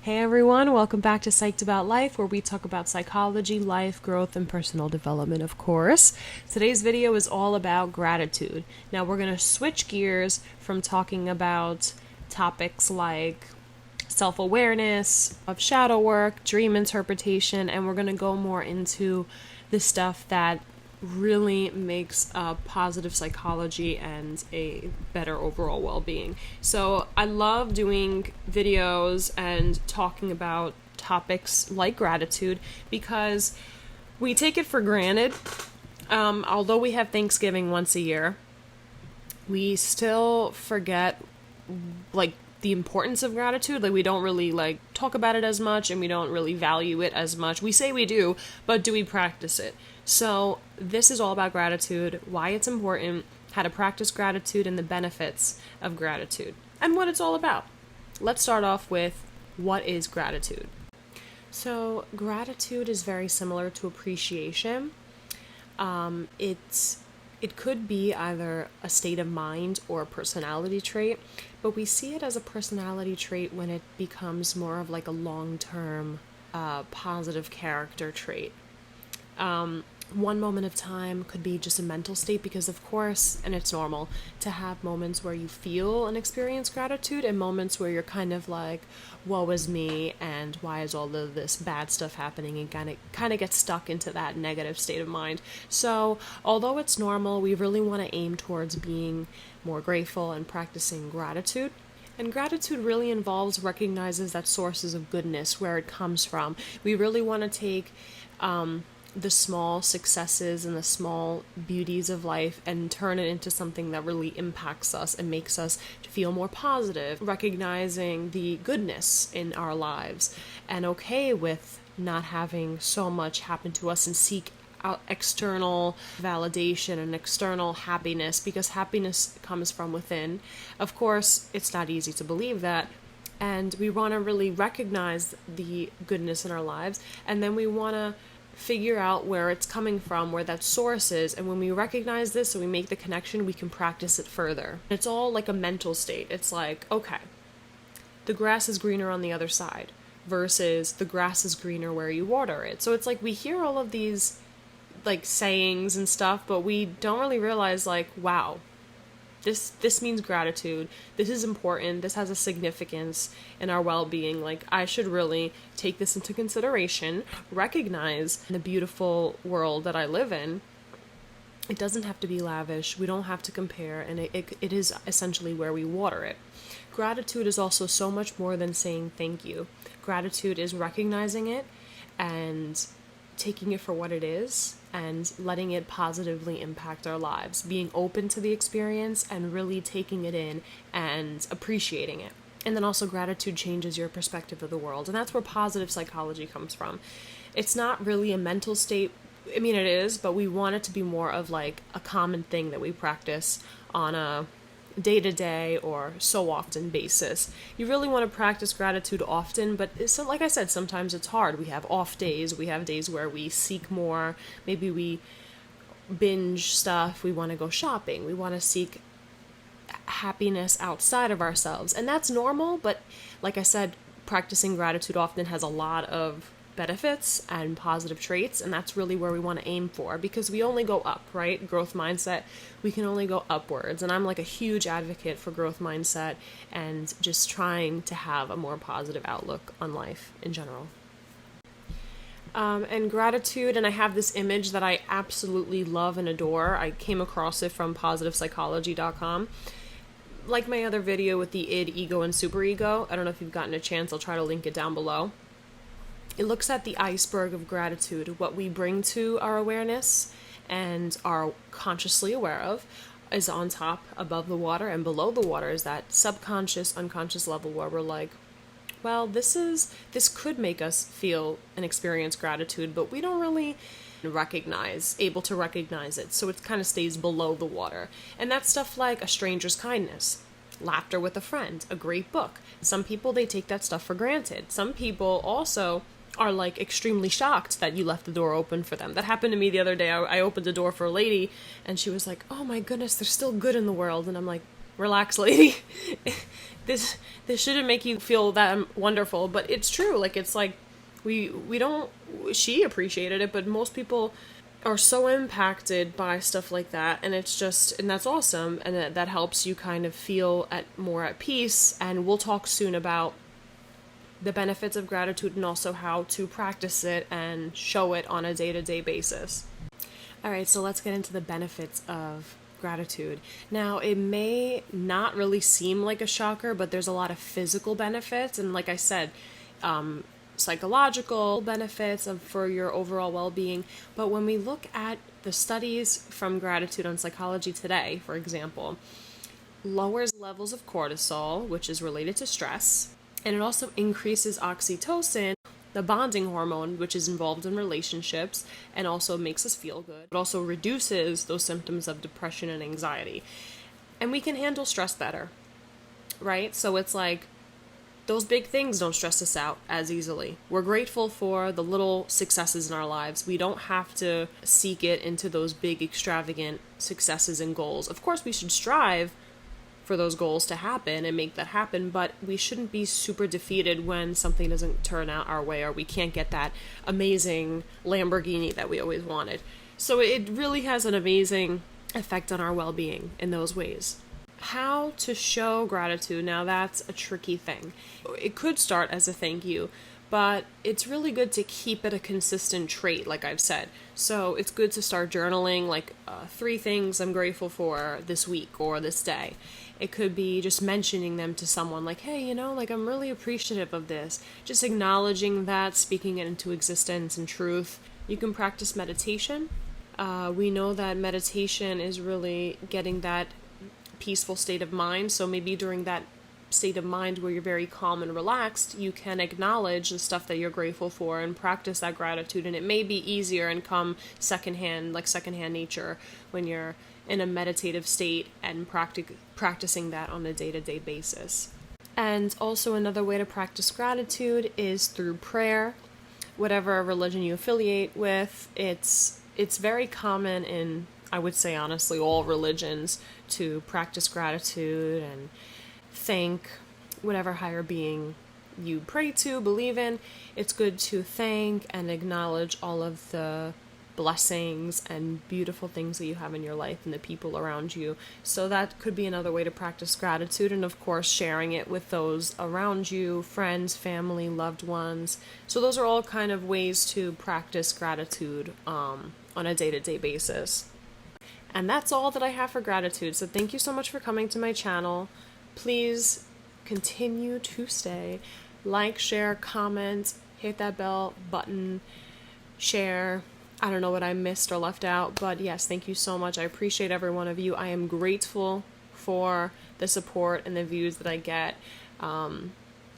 Hey everyone, welcome back to Psyched About Life, where we talk about psychology, life, growth, and personal development, of course. Today's video is all about gratitude. Now we're going to switch gears from talking about topics like self-awareness, of shadow work, dream interpretation, and we're going to go more into the stuff that really makes positive psychology and a better overall well-being. So I love doing videos and talking about topics like gratitude because we take it for granted. Although we have Thanksgiving once a year, we still forget the importance of gratitude. We don't really talk about it as much, and we don't really value it as much. We say we do, but do we practice it? So this is all about gratitude, why it's important, how to practice gratitude, and the benefits of gratitude, and what it's all about. Let's start off with what is gratitude. So gratitude is very similar to appreciation. It could be either a state of mind or a personality trait, but we see it as a personality trait when it becomes more of like a long-term positive character trait. One moment of time could be just a mental state because, of course, and it's normal to have moments where you feel and experience gratitude and moments where you're kind of like, woe is me, and why is all of this bad stuff happening, and kind of get stuck into that negative state of mind. So although it's normal, we really want to aim towards being more grateful and practicing gratitude. And gratitude really recognizes that sources of goodness, where it comes from. We really want to take the small successes and the small beauties of life and turn it into something that really impacts us and makes us feel more positive, recognizing the goodness in our lives and okay with not having so much happen to us and seek out external validation and external happiness, because happiness comes from within. Of course, it's not easy to believe that. And we want to really recognize the goodness in our lives, and then we want to figure out where it's coming from, where that source is, and when we recognize this and we make the connection, we can practice it further. It's all like a mental state. It's like, okay, the grass is greener on the other side versus the grass is greener where you water it. So it's like we hear all of these sayings and stuff, but we don't really realize wow, this means gratitude. This is important. This has a significance in our well-being. I should really take this into consideration, recognize the beautiful world that I live in. It doesn't have to be lavish. We don't have to compare, and it is essentially where we water it. Gratitude is also so much more than saying thank you. Gratitude is recognizing it and taking it for what it is and letting it positively impact our lives, being open to the experience and really taking it in and appreciating it. And then also gratitude changes your perspective of the world, and that's where positive psychology comes from. It's not really a mental state. I mean, it is, but we want it to be more of a common thing that we practice on a day-to-day or so often basis. You really want to practice gratitude often, but like I said, sometimes it's hard. We have off days. We have days where we seek more. Maybe we binge stuff. We want to go shopping. We want to seek happiness outside of ourselves. And that's normal, but like I said, practicing gratitude often has a lot of benefits and positive traits, and that's really where we want to aim for, because we only go up, right? Growth mindset, we can only go upwards, and I'm a huge advocate for growth mindset and just trying to have a more positive outlook on life in general. And gratitude, and I have this image that I absolutely love and adore. I came across it from positivepsychology.com. Like my other video with the id, ego, and superego, I don't know if you've gotten a chance, I'll try to link it down below. It looks at the iceberg of gratitude. What we bring to our awareness and are consciously aware of is on top, above the water, and below the water is that subconscious, unconscious level where we're like, well, this could make us feel and experience gratitude, but we don't really able to recognize it. So it kind of stays below the water. And that's stuff like a stranger's kindness, laughter with a friend, a great book. Some people, they take that stuff for granted. Some people also are extremely shocked that you left the door open for them. That happened to me the other day. I opened the door for a lady and she was like, oh my goodness, there's still good in the world. And I'm like, relax, lady. This shouldn't make you feel that wonderful, but it's true. Like, it's like we don't, she appreciated it, but most people are so impacted by stuff like that, and it's just, and that's awesome, and that helps you kind of feel more at peace. And we'll talk soon about the benefits of gratitude and also how to practice it and show it on a day-to-day basis. All right, so let's get into the benefits of gratitude. Now, it may not really seem like a shocker, but there's a lot of physical benefits, and like I said, psychological benefits for your overall well-being. But when we look at the studies from gratitude on Psychology Today, for example, lowers levels of cortisol, which is related to stress, and it also increases oxytocin, the bonding hormone, which is involved in relationships and also makes us feel good. It also reduces those symptoms of depression and anxiety. And we can handle stress better, right? So it's like, those big things don't stress us out as easily. We're grateful for the little successes in our lives. We don't have to seek it into those big, extravagant successes and goals. Of course, we should strive for those goals to happen and make that happen, but we shouldn't be super defeated when something doesn't turn out our way or we can't get that amazing Lamborghini that we always wanted. So it really has an amazing effect on our well-being in those ways. How to show gratitude, now that's a tricky thing. It could start as a thank you, but it's really good to keep it a consistent trait, like I've said. So it's good to start journaling, like 3 things I'm grateful for this week or this day. It could be just mentioning them to someone, like, hey, like, I'm really appreciative of this. Just acknowledging that, speaking it into existence and truth. You can practice meditation. We know that meditation is really getting that peaceful state of mind. So maybe during that state of mind where you're very calm and relaxed, you can acknowledge the stuff that you're grateful for and practice that gratitude. And it may be easier and come secondhand nature when you're in a meditative state and practicing that on a day-to-day basis. And also another way to practice gratitude is through prayer. Whatever religion you affiliate with, it's very common in, I would say honestly, all religions to practice gratitude and thank whatever higher being you pray to, believe in. It's good to thank and acknowledge all of the blessings and beautiful things that you have in your life and the people around you. So that could be another way to practice gratitude, and of course sharing it with those around you, friends, family, loved ones. So those are all kind of ways to practice gratitude on a day-to-day basis. And that's all that I have for gratitude. So thank you so much for coming to my channel. Please continue to stay. Like, share, comment, hit that bell button, share. I don't know what I missed or left out, but yes, thank you so much. I appreciate every one of you. I am grateful for the support and the views that I get. I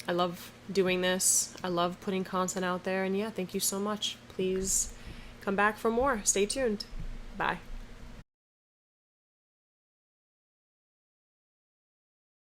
love doing this. I love putting content out there. And yeah, thank you so much. Please come back for more. Stay tuned. Bye.